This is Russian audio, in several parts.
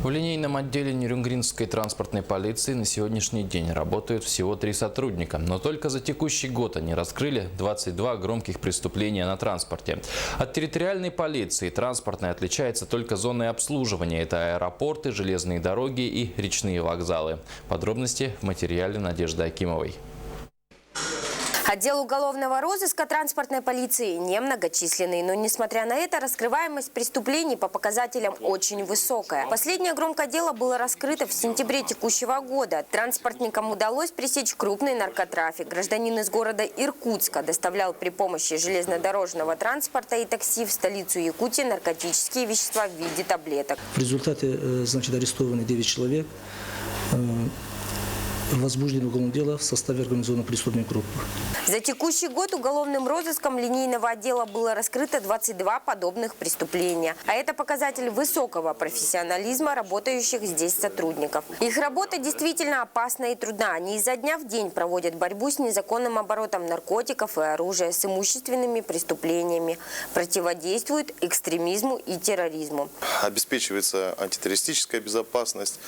В линейном отделе Нерюнгринской транспортной полиции на сегодняшний день работают всего 3 сотрудника. Но только за текущий год они раскрыли 22 громких преступления на транспорте. От территориальной полиции транспортной отличается только зоной обслуживания. Это аэропорты, железные дороги и речные вокзалы. Подробности в материале Надежды Акимовой. Отдел уголовного розыска транспортной полиции немногочисленный, но несмотря на это, раскрываемость преступлений по показателям очень высокая. Последнее громкое дело было раскрыто в сентябре текущего года. Транспортникам удалось пресечь крупный наркотрафик. Гражданин из города Иркутска доставлял при помощи железнодорожного транспорта и такси в столицу Якутии наркотические вещества в виде таблеток. В результате, арестованы 9 человек. Возбуждено уголовное дело в составе организованной преступной группы. За текущий год уголовным розыском линейного отдела было раскрыто 22 подобных преступления. А это показатель высокого профессионализма работающих здесь сотрудников. Их работа действительно опасна и трудна. Они изо дня в день проводят борьбу с незаконным оборотом наркотиков и оружия, с имущественными преступлениями, противодействуют экстремизму и терроризму. Обеспечивается антитеррористическая безопасность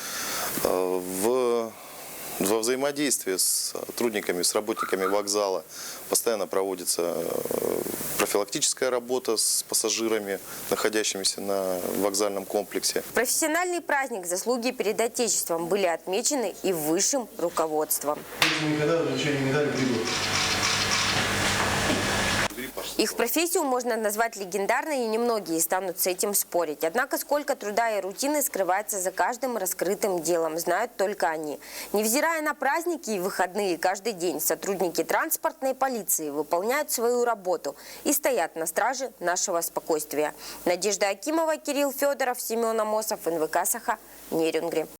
во взаимодействии с сотрудниками, с работниками вокзала постоянно проводится профилактическая работа с пассажирами, находящимися на вокзальном комплексе. Профессиональный праздник «Заслуги перед Отечеством» были отмечены и высшим руководством. Их профессию можно назвать легендарной, и немногие станут с этим спорить. Однако сколько труда и рутины скрывается за каждым раскрытым делом, знают только они. Невзирая на праздники и выходные, каждый день сотрудники транспортной полиции выполняют свою работу и стоят на страже нашего спокойствия. Надежда Акимова, Кирилл Федоров, Семен Амосов, НВК «Саха», Нерюнгри.